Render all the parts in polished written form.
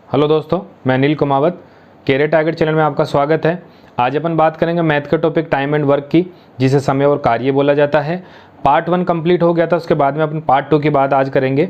Hello दोस्तों, मैं Anil Kumawat, career target channel में आपका स्वागत है। आज अपन बात करेंगे मैथ के टॉपिक टाइम एंड वर्क की, जिसे समय और कार्य बोला जाता है। पार्ट 1 कंप्लीट हो गया था, उसके बाद में अपन पार्ट 2 की बात आज करेंगे।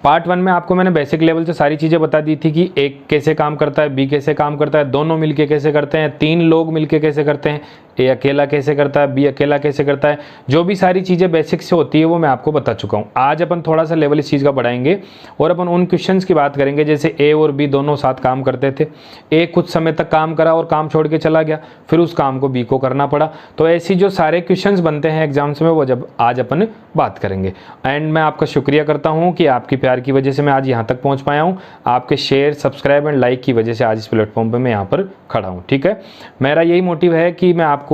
पार्ट 1 में आपको मैंने बेसिक लेवल से सारी चीज़ें बता दी थी कि ए कैसे काम करता है, बी कैसे काम करता है, दोनों मिलके कैसे करते हैं, तीन लोग मिलके कैसे करते हैं, ए अकेला कैसे करता है, बी अकेला कैसे करता है। जो भी सारी चीज़ें बेसिक से होती है वो मैं आपको बता चुका हूँ। आज अपन थोड़ा सा लेवल इस चीज़ का बढ़ाएंगे और अपन उन क्वेश्चंस की बात करेंगे जैसे ए और बी दोनों साथ काम करते थे। ए कुछ समय तक काम करा और काम छोड़ के चला गया, फिर उस काम को बी को करना पड़ा। तो ऐसी जो सारे क्वेश्चंस बनते हैं एग्जाम्स में वो जब आज अपन बात करेंगे। एंड मैं आपका शुक्रिया करता हूँ कि आपकी प्यार की वजह से मैं आज यहाँ तक पहुँच पाया हूँ। आपके शेयर, सब्सक्राइब एंड लाइक की वजह से आज इस प्लेटफॉर्म पर मैं यहाँ पर खड़ा हूँ। ठीक है, मेरा यही मोटिव है कि मैं आपको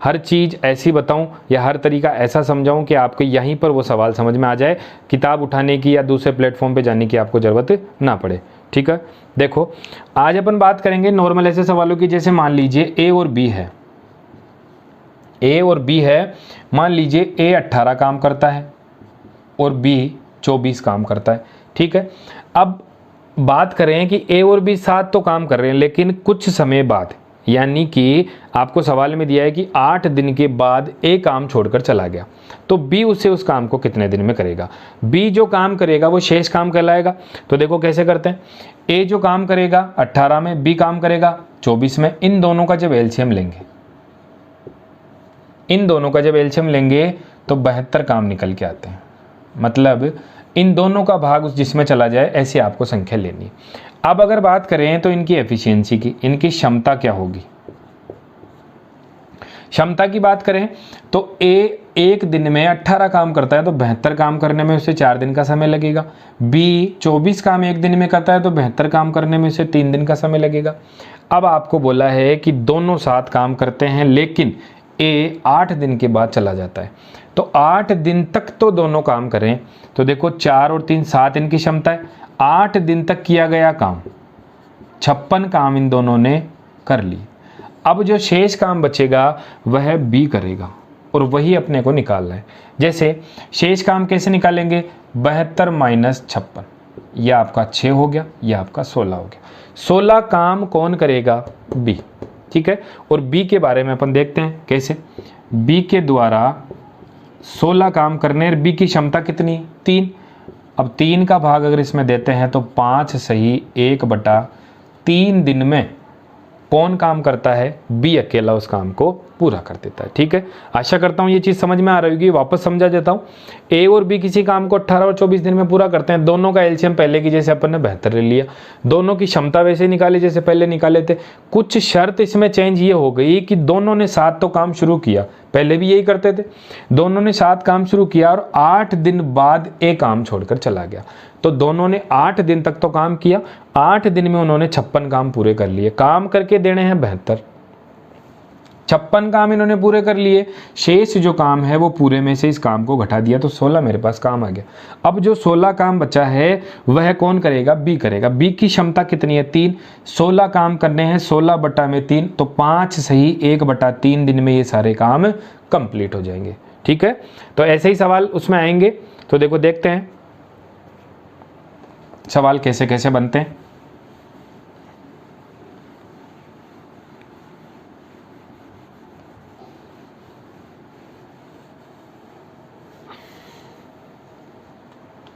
हर चीज़ ऐसी बताऊं या हर तरीका ऐसा समझाऊं कि आपको यहीं पर वो सवाल समझ में आ जाए, किताब उठाने की या दूसरे प्लेटफॉर्म पे जाने की आपको ज़रूरत ना पड़े। ठीक है, देखो आज अपन बात करेंगे नॉर्मल ऐसे सवालों की। जैसे मान लीजिए ए और बी है, ए और बी है। मान लीजिए ए 18 काम करता है और बी 24 काम करता है। ठीक है, अब बात करें कि ए और बी साथ तो काम कर रहे हैं, लेकिन कुछ समय बाद, यानी कि आपको सवाल में दिया है कि 8 दिन के बाद ए काम छोड़कर चला गया, तो बी उसे उस काम को कितने दिन में करेगा। बी जो काम करेगा वो शेष काम कहलाएगा। तो देखो कैसे करते हैं। ए जो काम करेगा 18 में, बी काम करेगा 24 में। इन दोनों का जब एलसीएम लेंगे, इन दोनों का जब एलसीएम लेंगे तो 72 काम निकल के आते हैं। मतलब इन दोनों का भाग उस जिसमें चला जाए, ऐसी आपको संख्या लेनी है। अब अगर बात करें तो इनकी एफिशिएंसी की, इनकी क्षमता क्या होगी। क्षमता की बात करें तो ए एक दिन में 18 काम करता है तो 72 काम करने में उसे 4 दिन का समय लगेगा। बी 24 काम एक दिन में करता है तो 72 काम करने में उसे 3 दिन का समय लगेगा। अब आपको बोला है कि दोनों साथ काम करते हैं, लेकिन ए 8 दिन के बाद चला जाता है। तो 8 दिन तक तो दोनों काम करें, तो देखो 4 और 3 7 इनकी क्षमता है। 8 दिन तक किया गया काम, 56 काम इन दोनों ने कर लिए। अब जो शेष काम बचेगा वह बी करेगा और वही अपने को निकालना है। जैसे शेष काम कैसे निकालेंगे, 72 माइनस 56, यह आपका 6 हो गया, यह आपका 16 हो गया। 16 काम कौन करेगा, बी। ठीक है, और बी के बारे में अपन देखते हैं कैसे। बी के द्वारा 16 काम करने, बी की क्षमता कितनी, 3। अब 3 का भाग अगर इसमें देते हैं तो 5 सही 1/3 दिन में कौन काम करता है, बी अकेला उस काम को पूरा कर देता है। ठीक है, आशा करता हूँ ये चीज़ समझ में आ रही होगी। वापस समझा देता हूँ। ए और बी किसी काम को 18 और 24 दिन में पूरा करते हैं। दोनों का एलसीएम पहले की जैसे अपन ने 72 ले लिया, दोनों की क्षमता वैसे निकाली जैसे पहले निकाले थे। कुछ शर्त इसमें चेंज ये हो गई कि दोनों ने साथ तो काम शुरू किया, पहले भी यही करते थे। दोनों ने साथ काम शुरू किया और 8 दिन बाद एक काम छोड़कर चला गया। तो दोनों ने 8 दिन तक तो काम किया, 8 दिन में उन्होंने 56 काम पूरे कर लिए। काम करके देने हैं 72, 56 काम इन्होंने पूरे कर लिए। शेष जो काम है वो पूरे में से इस काम को घटा दिया तो 16 मेरे पास काम आ गया। अब जो 16 काम बचा है वह कौन करेगा, बी करेगा। बी की क्षमता कितनी है, 3। 16 काम करने हैं, 16/3 तो 5 सही 1/3 दिन में ये सारे काम कंप्लीट हो जाएंगे। ठीक है, तो ऐसे ही सवाल उसमें आएंगे। तो देखो देखते हैं सवाल कैसे कैसे बनते हैं।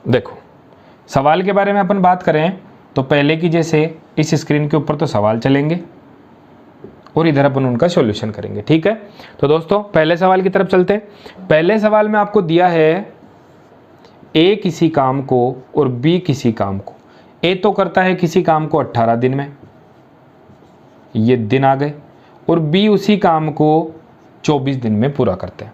देखो सवाल के बारे में अपन बात करें तो पहले की जैसे इस स्क्रीन के ऊपर तो सवाल चलेंगे और इधर अपन उनका सॉल्यूशन करेंगे। ठीक है, तो दोस्तों पहले सवाल की तरफ चलते हैं। पहले सवाल में आपको दिया है ए किसी काम को और बी किसी काम को। ए तो करता है किसी काम को 18 दिन में, ये दिन आ गए, और बी उसी काम को 24 दिन में पूरा करते हैं।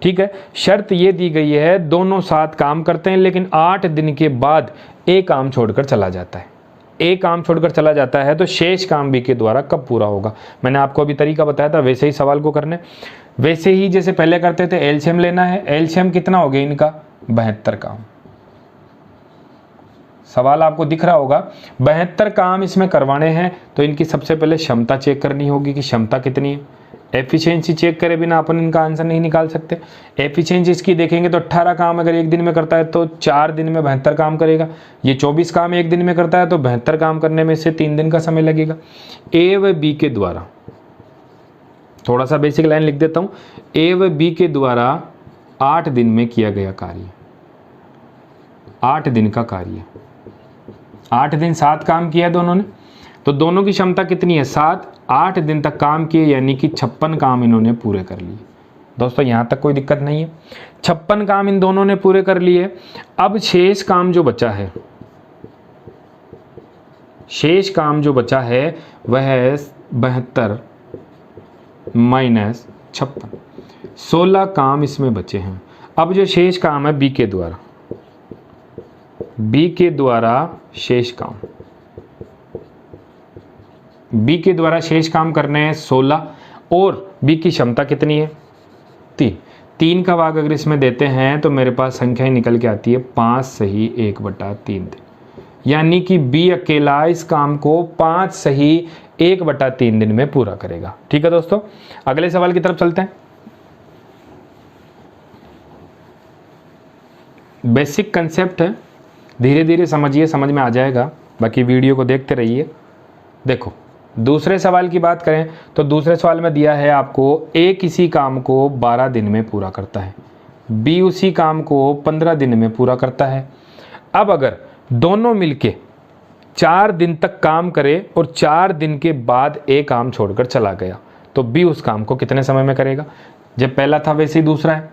ठीक है, शर्त ये दी गई है दोनों साथ काम करते हैं, लेकिन 8 दिन के बाद ए काम छोड़कर चला जाता है। ए काम छोड़कर चला जाता है तो शेष काम बी के द्वारा कब पूरा होगा। मैंने आपको अभी तरीका बताया था, वैसे ही सवाल को करने, वैसे ही जैसे पहले करते थे। एलसीएम लेना है, एलसीएम कितना हो गया इनका, 72 काम। सवाल आपको दिख रहा होगा, 72 काम इसमें करवाने हैं तो इनकी सबसे पहले क्षमता चेक करनी होगी कि क्षमता कितनी है। एफिशिएंसी चेक करे बिना अपन इनका आंसर नहीं निकाल सकते। एफिशिएंसी इसकी देखेंगे तो 18 काम अगर एक दिन में करता है तो 4 दिन में 72 काम करेगा। ये 24 काम एक दिन में करता है तो 72 काम करने में से 3 दिन का समय लगेगा। ए व बी के द्वारा, थोड़ा सा बेसिक लाइन लिख देता हूँ, ए व बी के द्वारा 8 दिन में किया गया कार्य, 8 दिन का कार्य, 8 दिन 7 काम किया दोनों ने, तो दोनों की क्षमता कितनी है 7, 8 दिन तक काम किए यानी कि 56 काम इन्होंने पूरे कर लिए। दोस्तों यहाँ तक कोई दिक्कत नहीं है, 56 काम इन दोनों ने पूरे कर लिए। अब शेष काम जो बचा है, शेष काम जो बचा है वह है 72 माइनस 56, 16 काम इसमें बचे हैं। अब जो शेष काम है बी के द्वारा, बी के द्वारा शेष काम, बी के द्वारा शेष काम करने हैं 16 और बी की क्षमता कितनी है 3, 3 का भाग अगर इसमें देते हैं तो मेरे पास संख्या ही निकल के आती है 5 सही 1/3 दिन, यानी कि बी अकेला इस काम को 5 सही 1/3 दिन में पूरा करेगा। ठीक है दोस्तों, अगले सवाल की तरफ चलते हैं। बेसिक कंसेप्ट है, धीरे धीरे समझिए, समझ में आ जाएगा, बाकी वीडियो को देखते रहिए। देखो दूसरे सवाल की बात करें तो दूसरे सवाल में दिया है आपको ए किसी काम को 12 दिन में पूरा करता है, बी उसी काम को 15 दिन में पूरा करता है। अब अगर दोनों मिलके 4 दिन तक काम करे और 4 दिन के बाद ए काम छोड़कर चला गया तो बी उस काम को कितने समय में करेगा। जब पहला था वैसे ही दूसरा है,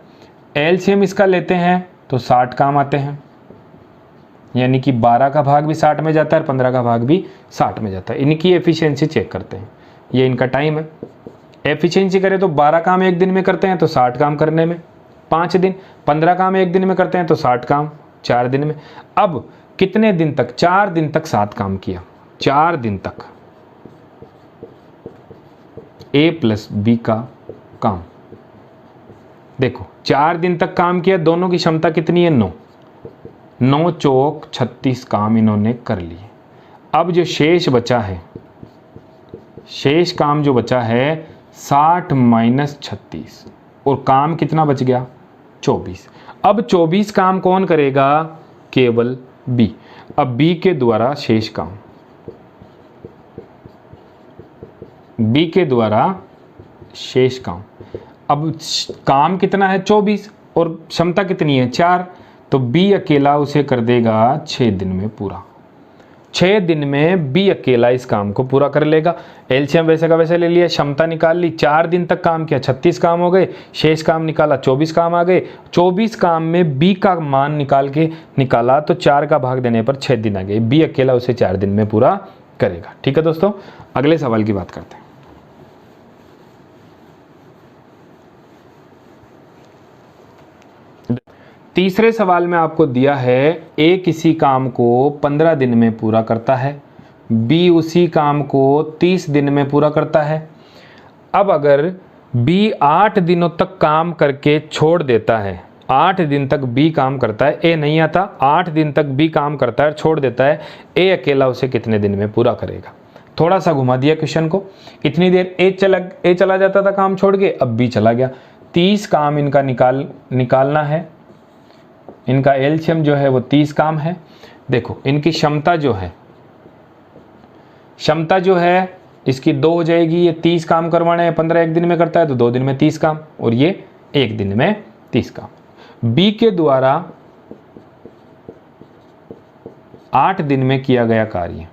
एलसीएम इसका लेते हैं तो 60 काम आते हैं, यानी कि 12 का भाग भी 60 में जाता है और 15 का भाग भी 60 में जाता है। इनकी एफिशिएंसी चेक करते हैं, ये इनका टाइम है। एफिशिएंसी करें तो 12 काम एक दिन में करते हैं तो 60 काम करने में 5 दिन, 15 काम एक दिन में करते हैं तो 60 काम 4 दिन में। अब कितने दिन तक, 4 दिन तक 7 काम किया, 4 दिन तक ए प्लस बी का काम। देखो 4 दिन तक काम किया, दोनों की क्षमता कितनी है 9, 9 चौक 36 काम इन्होंने कर लिए। अब जो शेष बचा है, शेष काम जो बचा है 60 माइनस 36 और काम कितना बच गया 24। अब 24 काम कौन करेगा, केवल बी। अब बी के द्वारा शेष काम, बी के द्वारा शेष काम। अब काम कितना है 24 और क्षमता कितनी है 4, तो बी अकेला उसे कर देगा 6 दिन में पूरा। 6 दिन में बी अकेला इस काम को पूरा कर लेगा। एलसीएम वैसे का वैसे ले लिया, क्षमता निकाल ली, 4 दिन तक काम किया 36 काम हो गए, शेष काम निकाला 24 काम आ गए। 24 काम में बी का मान निकाला तो 4 का भाग देने पर 6 दिन आ गए, बी अकेला उसे 4 दिन में पूरा करेगा। ठीक है दोस्तों, अगले सवाल की बात करते हैं। तीसरे सवाल में आपको दिया है ए किसी काम को 15 दिन में पूरा करता है, बी उसी काम को 30 दिन में पूरा करता है। अब अगर बी 8 दिनों तक काम करके छोड़ देता है, 8 दिन तक बी काम करता है, ए नहीं आता, 8 दिन तक बी काम करता है छोड़ देता है, ए अकेला उसे कितने दिन में पूरा करेगा। थोड़ा सा घुमा दिया क्वेश्चन को, इतनी देर ए चला जाता था काम छोड़ के, अब बी चला गया। 30 काम इनका निकालना है, इनका एलसीएम जो है वो 30 काम है। देखो इनकी क्षमता जो है इसकी 2 हो जाएगी, ये 30 काम करवाने हैं, 15 एक दिन में करता है तो 2 दिन में 30 काम और ये 1 दिन में 30 काम। बी के द्वारा 8 दिन में किया गया कार्य,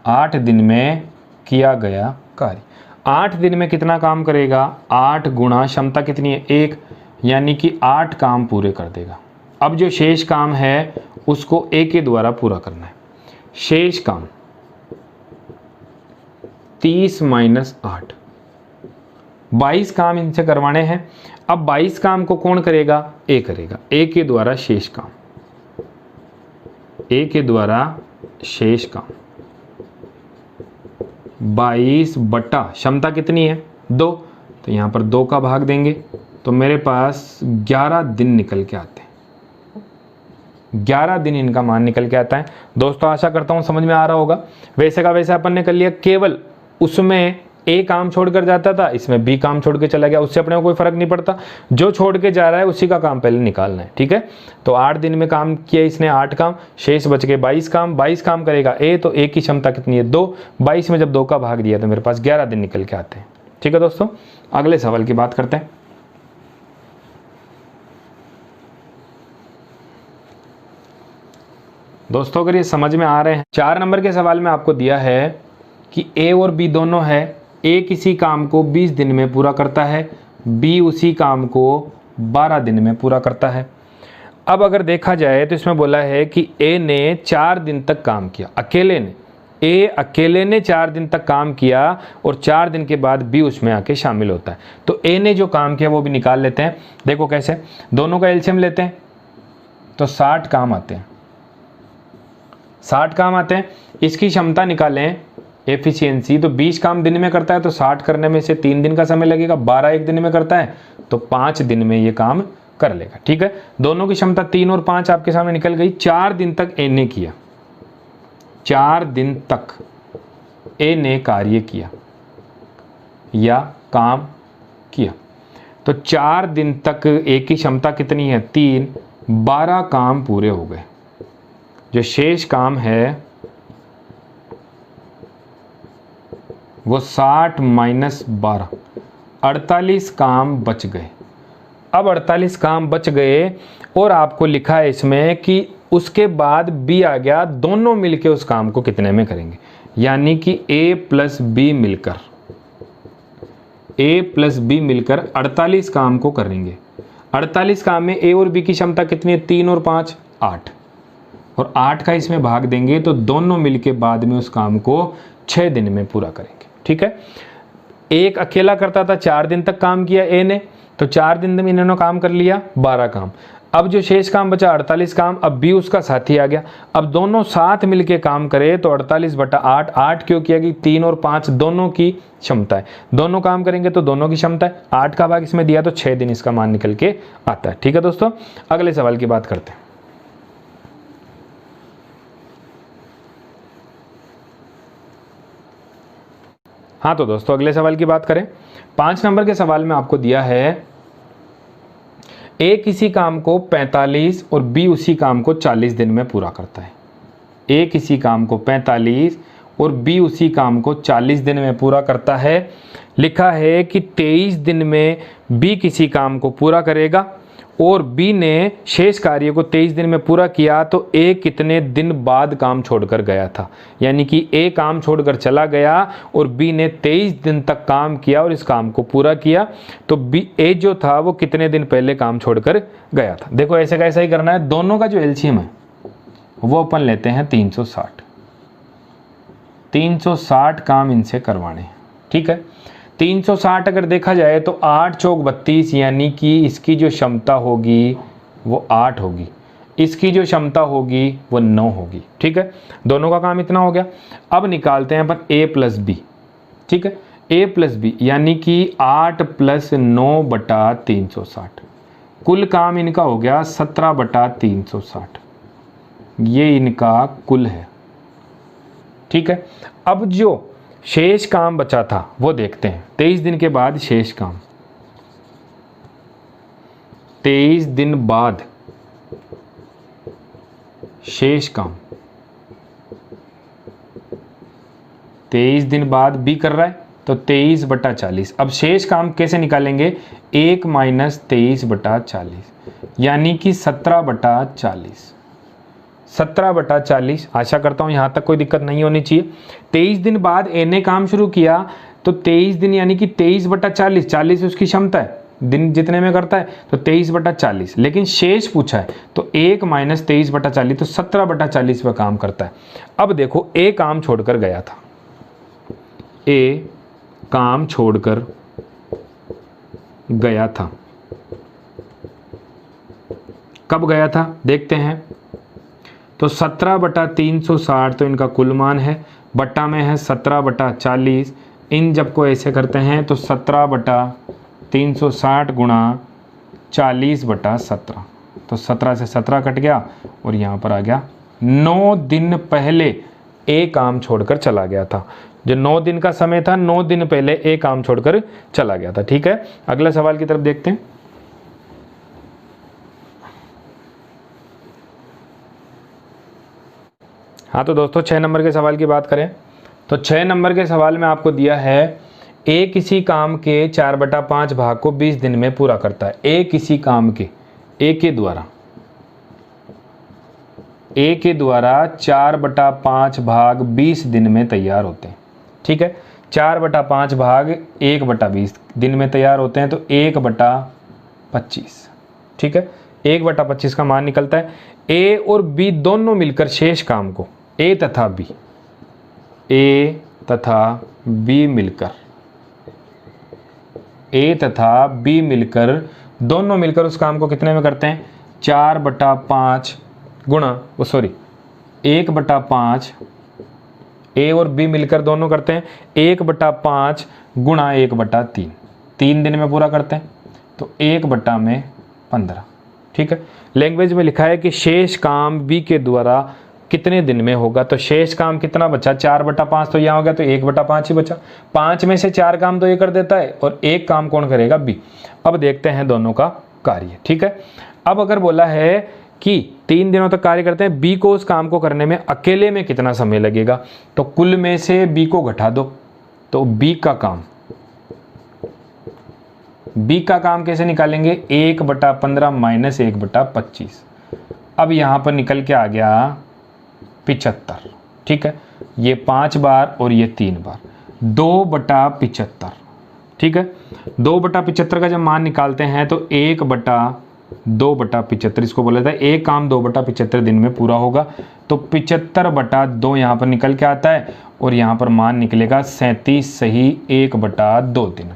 8 दिन में किया गया कार्य, 8 दिन में कितना काम करेगा, 8 गुणा क्षमता कितनी है 1, यानी कि 8 काम पूरे कर देगा। अब जो शेष काम है उसको ए के द्वारा पूरा करना है। शेष काम 30 माइनस 8, 22 काम इनसे करवाने हैं। अब 22 काम को कौन करेगा, ए करेगा, ए के द्वारा शेष काम, ए के द्वारा शेष काम 22 बटा क्षमता कितनी है 2, तो यहाँ पर 2 का भाग देंगे तो मेरे पास 11 दिन निकल के आते हैं। 11 दिन इनका मान निकल के आता है। दोस्तों आशा करता हूँ समझ में आ रहा होगा। वैसे का वैसे अपन ने कर लिया, केवल उसमें ए काम छोड़कर जाता था, इसमें बी काम छोड़ के चला गया, उससे अपने को कोई फर्क नहीं पड़ता, जो छोड़ के जा रहा है उसी का काम पहले निकालना है। ठीक है, तो 8 दिन में काम किया इसने 8 काम, शेष बच गए 22 काम। 22 काम करेगा ए, तो ए की क्षमता कितनी है 2, 22 में जब 2 का भाग दिया तो मेरे पास 11 दिन निकल के आते हैं। ठीक है दोस्तों, अगले सवाल की बात करते हैं। दोस्तों अगर ये समझ में आ रहे हैं, 4 नंबर के सवाल में आपको दिया है कि ए और बी दोनों है, ए किसी काम को 20 दिन में पूरा करता है, बी उसी काम को 12 दिन में पूरा करता है। अब अगर देखा जाए तो इसमें बोला है कि ए ने 4 दिन तक काम किया, अकेले ने 4 दिन तक काम किया और 4 दिन के बाद बी उसमें आके शामिल होता है। तो ए ने जो काम किया वो भी निकाल लेते हैं। देखो कैसे, दोनों का एलसीएम लेते हैं तो 60 काम आते हैं, 60 काम आते हैं। इसकी क्षमता निकालें एफिशिएंसी, तो 20 काम दिन में करता है तो 60 करने में से 3 दिन का समय लगेगा, 12 एक दिन में करता है तो 5 दिन में ये काम कर लेगा। ठीक है, दोनों की क्षमता 3 और 5 आपके सामने निकल गई। 4 दिन तक ए ने किया, 4 दिन तक ए ने कार्य किया या काम किया, तो 4 दिन तक ए की क्षमता कितनी है 3, 12 काम पूरे हो गए। जो शेष काम है वो 60 माइनस 12, 48 काम बच गए। अब 48 काम बच गए और आपको लिखा है इसमें कि उसके बाद बी आ गया, दोनों मिलके उस काम को कितने में करेंगे, यानी कि ए प्लस बी मिलकर 48 काम को करेंगे। 48 काम में ए और बी की क्षमता कितनी है 3 और 5 8, और 8 का इसमें भाग देंगे तो दोनों मिलके बाद में उस काम को 6 दिन में पूरा करेंगे। ठीक है, एक अकेला करता था, 4 दिन तक काम किया ए ने, तो 4 दिन में इन्होंने काम कर लिया 12 काम। अब जो शेष काम बचा 48 काम, अब बी उसका साथी आ गया। अब दोनों साथ मिलके काम करे तो 48/8, 8 क्यों किया कि 3 और 5 दोनों की क्षमता है, दोनों काम करेंगे तो दोनों की क्षमता है, 8 का भाग इसमें दिया तो 6 दिन इसका मान निकल के आता है। ठीक है दोस्तों, अगले सवाल की बात करते हैं। हाँ तो दोस्तों अगले सवाल की बात करें। 5 नंबर के सवाल में आपको दिया है ए किसी काम को 45 और बी उसी काम को 40 दिन में पूरा करता है। ए किसी काम को 45 और बी उसी काम को 40 दिन में पूरा करता है। लिखा है कि 23 दिन में बी किसी काम को पूरा करेगा और बी ने शेष कार्य को 23 दिन में पूरा किया, तो ए कितने दिन बाद काम छोड़कर गया था, यानी कि ए काम छोड़कर चला गया और बी ने 23 दिन तक काम किया और इस काम को पूरा किया, तो बी ए जो था वो कितने दिन पहले काम छोड़कर गया था। देखो ऐसे का ऐसा ही करना है, दोनों का जो एलसीएम है वो अपन लेते हैं 360 काम इनसे करवाने हैं। ठीक है, 360 अगर देखा जाए तो 8 चौक 32, यानी कि इसकी जो क्षमता होगी वो 8 होगी, इसकी जो क्षमता होगी वो 9 होगी। ठीक है, दोनों का काम इतना हो गया। अब निकालते हैं अपन a प्लस बी। ठीक है, a प्लस बी यानी कि 8 प्लस 9/360, कुल काम इनका हो गया 17/360, ये इनका कुल है। ठीक है, अब जो शेष काम बचा था वो देखते हैं। 23 दिन के बाद शेष काम, 23 दिन बाद शेष काम, 23 दिन बाद बी कर रहा है तो 23/40। अब शेष काम कैसे निकालेंगे, 1 माइनस 23/40 यानी कि 17/40। 17/40। आशा करता हूँ यहाँ तक कोई दिक्कत नहीं होनी चाहिए। 23 दिन बाद ए ने काम शुरू किया तो 23 दिन यानी कि 23/40, 40 उसकी क्षमता है, दिन जितने में करता है तो 23/40, लेकिन शेष पूछा है तो 1 माइनस 23/40 तो 17/40 पर काम करता है। अब देखो ए काम छोड़कर गया था, ए काम छोड़कर गया था, कब गया था देखते हैं। तो 17/360 तो इनका कुल मान है, बट्टा में है 17/40, इन जब को ऐसे करते हैं तो 17/360 गुणा 40/17, तो 17 से 17 कट गया और यहाँ पर आ गया 9 दिन पहले ए काम छोड़कर चला गया था। जो 9 दिन का समय था, 9 दिन पहले ए काम छोड़कर चला गया था। ठीक है, अगले सवाल की तरफ देखते हैं। हाँ तो दोस्तों 6 नंबर के सवाल की बात करें तो 6 नंबर के सवाल में आपको दिया है ए किसी काम के 4/5 भाग को 20 दिन में पूरा करता है। ए किसी काम के, ए के द्वारा 4/5 भाग 20 दिन में तैयार होते हैं। ठीक है, 4/5 भाग 1/20 दिन में तैयार होते हैं, तो 1/25। ठीक है, 1/25 का मान निकलता है। ए और बी दोनों मिलकर शेष काम को, ए तथा बी मिलकर दोनों मिलकर उस काम को कितने में करते हैं? 4/5 गुणा 1/5। ए और बी मिलकर दोनों करते हैं 1/5 गुणा 1/3। 3 दिन में पूरा करते हैं, तो 1/15। ठीक है, लैंग्वेज में लिखा है कि शेष काम बी के द्वारा कितने दिन में होगा। तो शेष काम कितना बचा? 4/5 तो यहाँ हो गया, तो 1/5 ही बचा। 5 में से 4 काम तो ये कर देता है और 1 काम कौन करेगा? बी। अब देखते हैं दोनों का कार्य। ठीक है, अब अगर बोला है कि 3 दिनों तक कार्य करते हैं, बी को उस काम को करने में अकेले में कितना समय लगेगा, तो कुल में से बी को घटा दो। तो बी का काम कैसे निकालेंगे? 1/15 माइनस 1/25। अब यहाँ पर निकल के आ गया 75। ठीक है, ये 5 बार और ये 3 बार, 2/75। ठीक है, 2/75 का जब मान निकालते हैं तो 1/2/75 इसको बोला जाता है। एक काम 2/75 दिन में पूरा होगा, तो 75/2 यहाँ पर निकल के आता है और यहाँ पर मान निकलेगा 37 सही 1/2 दिन।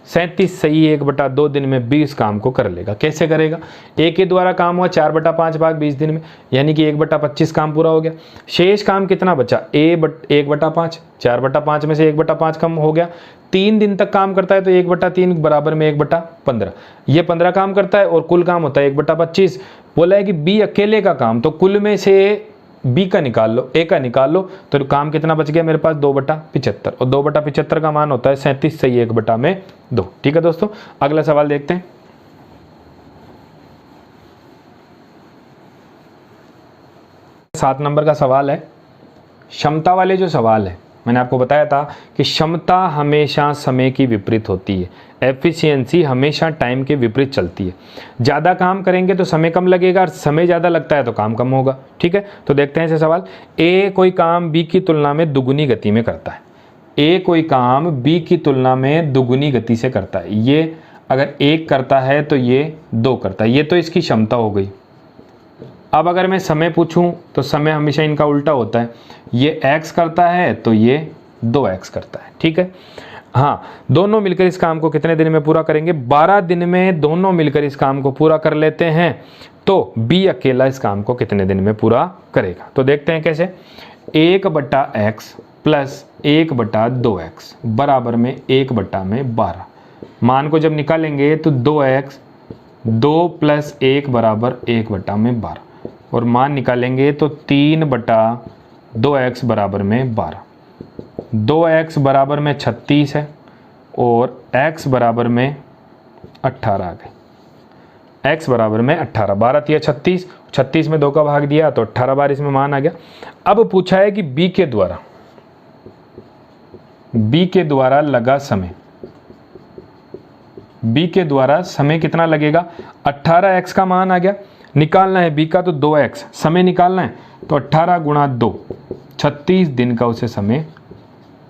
37 सही 1/2 दिन में 20 काम को कर लेगा। कैसे करेगा? ए के द्वारा काम हुआ 4/5 भाग 20 दिन में, यानी कि 1/25 काम पूरा हो गया। शेष काम कितना बचा? 1/5। 4/5 में से 1/5 कम हो गया। 3 दिन तक काम करता है, तो 1/3 बराबर में 1/15। ये 15 काम करता है और कुल काम होता है 1/25। बोला है कि बी अकेले का काम, तो कुल में से बी का निकाल लो, ए का निकाल लो, तो काम कितना बच गया मेरे पास? 2/75। और 2/75 का मान होता है 37 सही 1/2। ठीक है दोस्तों, अगला सवाल देखते हैं। सात नंबर का सवाल है, क्षमता वाले जो सवाल है, मैंने आपको बताया था कि क्षमता हमेशा समय की विपरीत होती है, एफिशिएंसी हमेशा टाइम के विपरीत चलती है। ज़्यादा काम करेंगे तो समय कम लगेगा, और समय ज़्यादा लगता है तो काम कम होगा। ठीक है, तो देखते हैं ऐसे सवाल। ए कोई काम बी की तुलना में दुगुनी गति में करता है। ए कोई काम बी की तुलना में दुगुनी गति से करता है। ये अगर 1 करता है तो ये 2 करता है, ये तो इसकी क्षमता हो गई। अब अगर मैं समय पूछूं तो समय हमेशा इनका उल्टा होता है, ये x करता है तो ये 2x करता है। ठीक है, हाँ, दोनों मिलकर इस काम को कितने दिन में पूरा करेंगे? 12 दिन में दोनों मिलकर इस काम को पूरा कर लेते हैं, तो b अकेला इस काम को कितने दिन में पूरा करेगा? तो देखते हैं कैसे। 1/x प्लस 1/2x बराबर में 1/12। मान को जब निकालेंगे तो 2x, 2 + 1 बराबर 1/12, और मान निकालेंगे तो 3/2x बराबर में 12। 2x बराबर में 36 है और x बराबर में 18 आ गए। x बराबर में 18, 12 × 36, 36 में 2 का भाग दिया तो 18 बार इसमें मान आ गया। अब पूछा है कि b के द्वारा लगा समय, b के द्वारा समय कितना लगेगा? 18x का मान आ गया। निकालना है b का तो 2x, समय निकालना है तो 18 गुणा 2, 36 दिन का उसे समय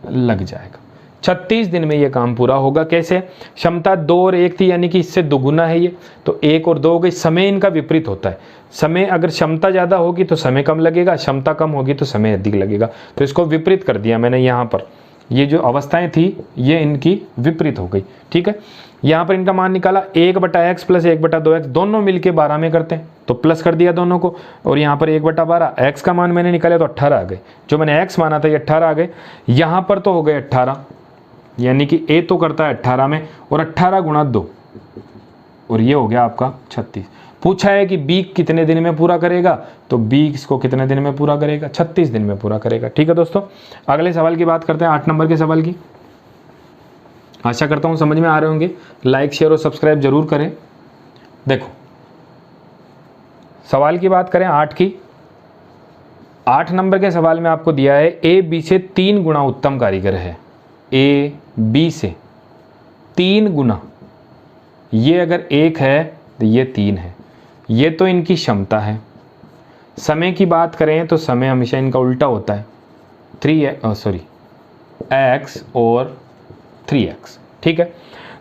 लग जाएगा। 36 दिन में ये काम पूरा होगा। कैसे? क्षमता 2 और 1 थी, यानी कि इससे दुगुना है ये, तो 1 और 2 हो गई। समय इनका विपरीत होता है। समय अगर क्षमता ज़्यादा होगी तो समय कम लगेगा, क्षमता कम होगी तो समय अधिक लगेगा। तो इसको विपरीत कर दिया मैंने यहाँ पर। ये जो अवस्थाएं थी ये इनकी विपरीत हो गई। ठीक है, यहाँ पर इनका मान निकाला 1/x प्लस 1/2x, दोनों मिलके 12 में करते हैं तो प्लस कर दिया दोनों को, और यहाँ पर 1/12। x का मान मैंने निकाला तो 18 आ गए। जो मैंने x माना था ये 18 आ गए। यहाँ पर तो हो गए 18, यानी कि a तो करता है 18 में, और 18 गुणा 2, और ये हो गया आपका 36। पूछा है कि बी कितने दिन में पूरा करेगा, तो बी इसको कितने दिन में पूरा करेगा, 36 दिन में पूरा करेगा। ठीक है दोस्तों, अगले सवाल की बात करते हैं, 8 नंबर के सवाल की। आशा करता हूँ समझ में आ रहे होंगे, लाइक शेयर और सब्सक्राइब जरूर करें। देखो सवाल की बात करें 8 की। 8 नंबर के सवाल में आपको दिया है ए बी से 3 गुना उत्तम कारीगर है। ए बी से 3 गुना, ये अगर 1 है तो ये 3 है, ये तो इनकी क्षमता है। समय की बात करें तो समय हमेशा इनका उल्टा होता है, x और 3x। ठीक है,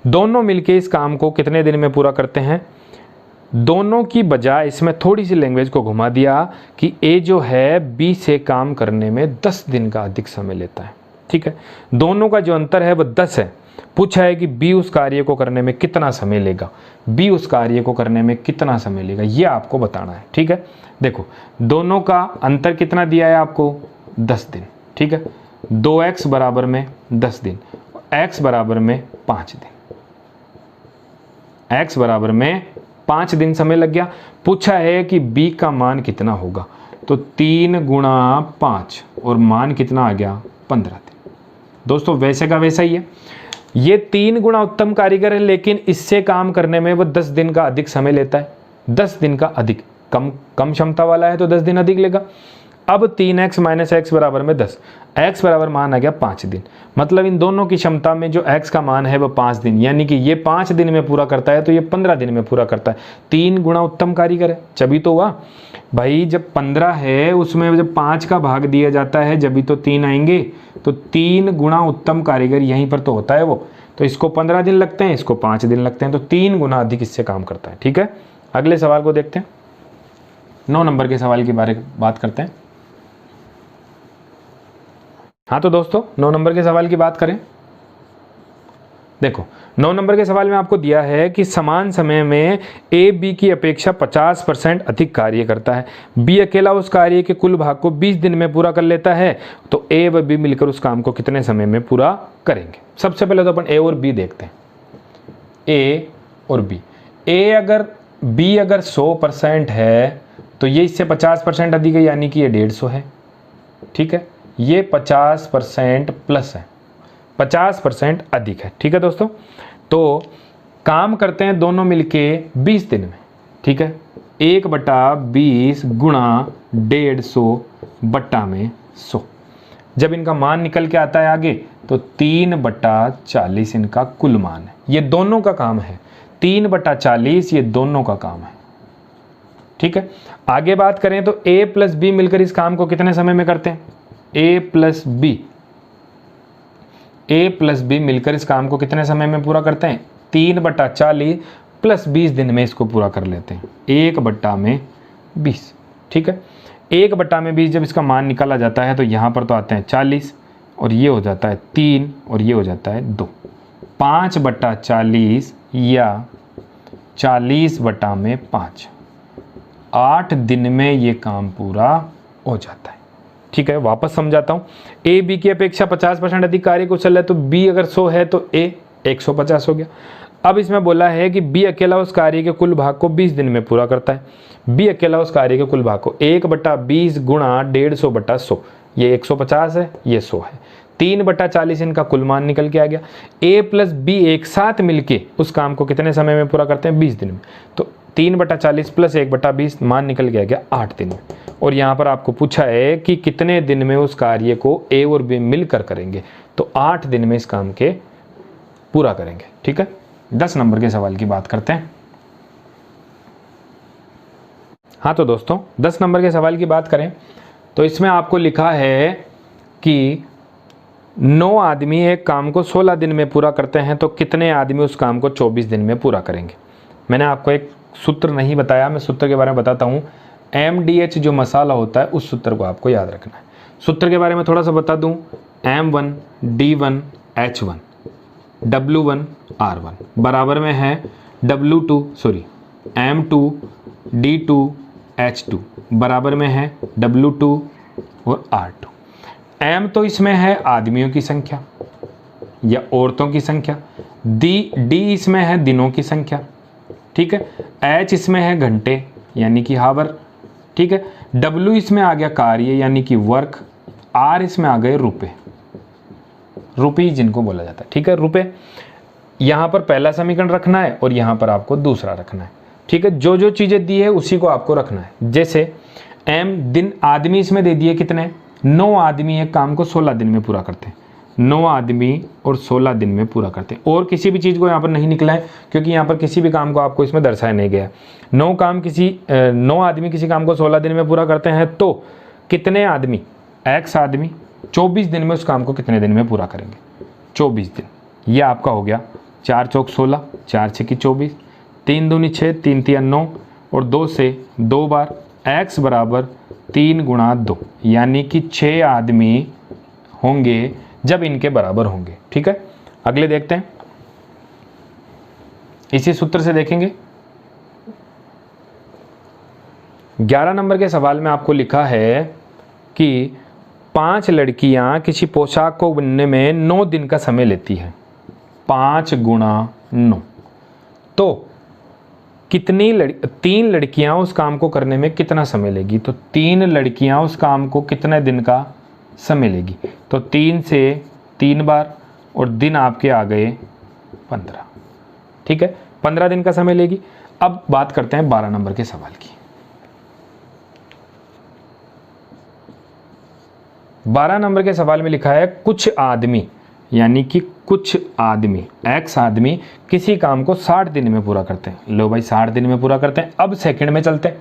दोनों मिलके इस काम को कितने दिन में पूरा करते हैं। दोनों की बजाय इसमें थोड़ी सी लैंग्वेज को घुमा दिया कि ए जो है बी से काम करने में 10 दिन का अधिक समय लेता है। ठीक है, दोनों का जो अंतर है वो 10 है। पूछा है कि बी उस कार्य को करने में कितना समय लेगा, बी उस कार्य को करने में कितना समय लेगा, ये आपको बताना है। ठीक है, देखो दोनों का अंतर कितना दिया है आपको, 10 दिन। ठीक है, 2x बराबर में 10 दिन, x बराबर में 5 दिन, x बराबर में 5 दिन समय लग गया। पूछा है कि b का मान कितना होगा, तो 3 गुणा 5 और मान कितना आ गया, 15 दिन। दोस्तों वैसे का वैसा ही है, ये 3 गुणा उत्तम कारीगर है, लेकिन इससे काम करने में वो 10 दिन का अधिक समय लेता है। 10 दिन का अधिक, कम क्षमता वाला है तो 10 दिन अधिक लेगा। अब 3x माइनस एक्स बराबर में 10, x बराबर मान आ गया 5 दिन। मतलब इन दोनों की क्षमता में जो x का मान है वो 5 दिन, यानी कि ये 5 दिन में पूरा करता है तो ये 15 दिन में पूरा करता है। 3 गुणा उत्तम कारीगर है, जब तो हुआ भाई, जब 15 है उसमें जब 5 का भाग दिया जाता है जब तो 3 आएंगे, तो 3 गुणा उत्तम कारीगर यहीं पर तो होता है वो। तो इसको 15 दिन लगते हैं, इसको 5 दिन लगते हैं, तो 3 गुना अधिक इससे काम करता है। ठीक है, अगले सवाल को देखते हैं, 9 नंबर के सवाल की बात करते हैं। हाँ तो दोस्तों 9 नंबर के सवाल की बात करें। देखो 9 नंबर के सवाल में आपको दिया है कि समान समय में ए बी की अपेक्षा 50% अधिक कार्य करता है, बी अकेला उस कार्य के कुल भाग को 20 दिन में पूरा कर लेता है, तो ए व बी मिलकर उस काम को कितने समय में पूरा करेंगे। सबसे पहले तो अपन ए और बी देखते हैं, ए और बी। बी अगर 100% है तो ये इससे 50% अधिक है, यानी कि ये 150 है। ठीक है, ये 50% प्लस है, 50% अधिक है। ठीक है दोस्तों, तो काम करते हैं दोनों मिलके 20 दिन में। ठीक है, 1/20 गुणा 150 बट्टा में 100। जब इनका मान निकल के आता है आगे तो 3/40 इनका कुल मान है। ये दोनों का काम है, 3/40 ये दोनों का काम है। ठीक है, आगे बात करें तो a प्लस बी मिलकर इस काम को कितने समय में करते हैं, a प्लस बी मिलकर इस काम को कितने समय में पूरा करते हैं, 3/40 प्लस 20 दिन में इसको पूरा कर लेते हैं, 1/20। ठीक है, 1/20 जब इसका मान निकाला जाता है तो यहाँ पर तो आते हैं 40 और ये हो जाता है 3 और ये हो जाता है 2, 5/40 या 40/5, 8 दिन में ये काम पूरा हो जाता है। ठीक है, वापस समझाता हूँ, ए बी की अपेक्षा 50% अधिक कार्य कुशल है, तो बी अगर 100 है तो ए 150 हो गया। अब इसमें बोला है कि बी अकेला उस कार्य के कुल भाग को 20 दिन में पूरा करता है, बी अकेला उस कार्य के कुल भाग को 1/20 गुणा 150/100, ये 150 है, ये 100 है, 3/40 इनका कुल मान निकल के आ गया। ए प्लस बी एक साथ मिलके उस काम को कितने समय में पूरा करते हैं, 20 दिन में। तो 3/40 प्लस 1/20 मान निकल के आ गया 8 दिन में। और यहाँ पर आपको पूछा है कि कितने दिन में उस कार्य को ए और बी मिलकर करेंगे, तो 8 दिन में इस काम के पूरा करेंगे। ठीक है, 10 नंबर के सवाल की बात करते हैं। हाँ तो दोस्तों 10 नंबर के सवाल की बात करें तो इसमें आपको लिखा है कि 9 आदमी एक काम को 16 दिन में पूरा करते हैं, तो कितने आदमी उस काम को 24 दिन में पूरा करेंगे। मैंने आपको एक सूत्र नहीं बताया, मैं सूत्र के बारे में बताता हूँ। MDH जो मसाला होता है उस सूत्र को आपको याद रखना है। सूत्र के बारे में थोड़ा सा बता दूँ, M1 D1 H1 W1 R1 बराबर में है M2 D2 H2 बराबर में है W2 और R2। M तो इसमें है आदमियों की संख्या या औरतों की संख्या, D इसमें है दिनों की संख्या, ठीक है। H इसमें है घंटे यानी कि हावर, ठीक है। W इसमें आ गया कार्य यानी कि वर्क, R इसमें आ गए रुपए, रुपी जिनको बोला जाता है, ठीक है, रुपए। यहाँ पर पहला समीकरण रखना है और यहाँ पर आपको दूसरा रखना है, ठीक है। जो जो चीज़ें दी है उसी को आपको रखना है। जैसे M दिन, आदमी इसमें दे दिए कितने, 9 आदमी एक काम को 16 दिन में पूरा करते हैं, 9 आदमी और 16 दिन में पूरा करते हैं। और किसी भी चीज़ को यहाँ पर नहीं निकला है क्योंकि यहाँ पर किसी भी काम को आपको इसमें दर्शाया नहीं गया। 9 आदमी किसी काम को 16 दिन में पूरा करते हैं तो कितने आदमी, X आदमी 24 दिन में उस काम को कितने दिन में पूरा करेंगे, 24 दिन। ये आपका हो गया 4 चौक 16, 4 छक्की 24, 3 दूनी 6, 3 तिया 9 और 2 से 2 बार, X बराबर 3 गुणा 2 यानी कि 6 आदमी होंगे जब इनके बराबर होंगे, ठीक है। अगले देखते हैं, इसी सूत्र से देखेंगे। 11 नंबर के सवाल में आपको लिखा है कि 5 लड़कियां किसी पोशाक को बुनने में 9 दिन का समय लेती हैं, 5 गुणा 9, तो कितनी 3 लड़कियां उस काम को करने में कितना समय लेगी, तो 3 लड़कियां उस काम को कितने दिन का समय लेगी, तो 3 से 3 बार और दिन आपके आ गए 15, ठीक है, 15 दिन का समय लेगी। अब बात करते हैं 12 नंबर के सवाल की। 12 नंबर के सवाल में लिखा है कुछ आदमी यानी कि कुछ आदमी, X आदमी किसी काम को 60 दिन में पूरा करते हैं। लो भाई 60 दिन में पूरा करते हैं। अब सेकंड में चलते हैं,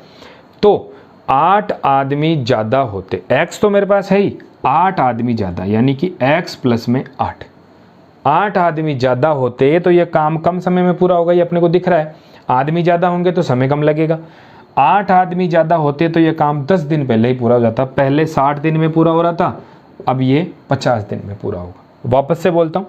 तो 8 आदमी ज़्यादा होते, X तो मेरे पास है ही, 8 आदमी ज़्यादा यानी कि X प्लस में 8 आदमी ज़्यादा होते तो ये काम कम समय में पूरा होगा, ये अपने को दिख रहा है। आदमी ज़्यादा होंगे तो समय कम लगेगा। 8 आदमी ज़्यादा होते तो ये काम 10 दिन पहले ही पूरा हो जाता। पहले 60 दिन में पूरा हो रहा था, अब ये 50 दिन में पूरा होगा। वापस से बोलता हूँ,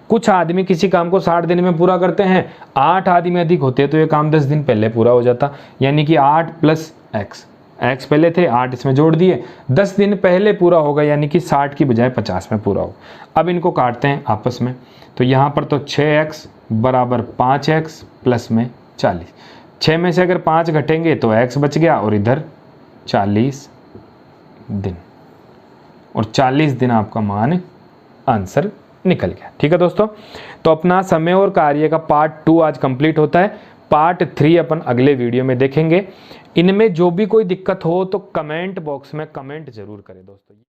कुछ आदमी किसी काम को 60 दिन में पूरा करते हैं, 8 आदमी अधिक होते तो ये काम 10 दिन पहले पूरा हो जाता, यानी कि 8 प्लस x पहले थे, 8 इसमें जोड़ दिए, 10 दिन पहले पूरा होगा यानी कि 60 की बजाय 50 में पूरा होगा। अब इनको काटते हैं आपस में, तो यहाँ पर तो 6x बराबर 5x प्लस में 40, 6 में से अगर 5 घटेंगे तो x बच गया और इधर 40 दिन, और 40 दिन आपका मान आंसर निकल गया, ठीक है दोस्तों। तो अपना समय और कार्य का पार्ट 2 आज कंप्लीट होता है। पार्ट 3 अपन अगले वीडियो में देखेंगे। इनमें जो भी कोई दिक्कत हो तो कमेंट बॉक्स में कमेंट जरूर करें दोस्तों।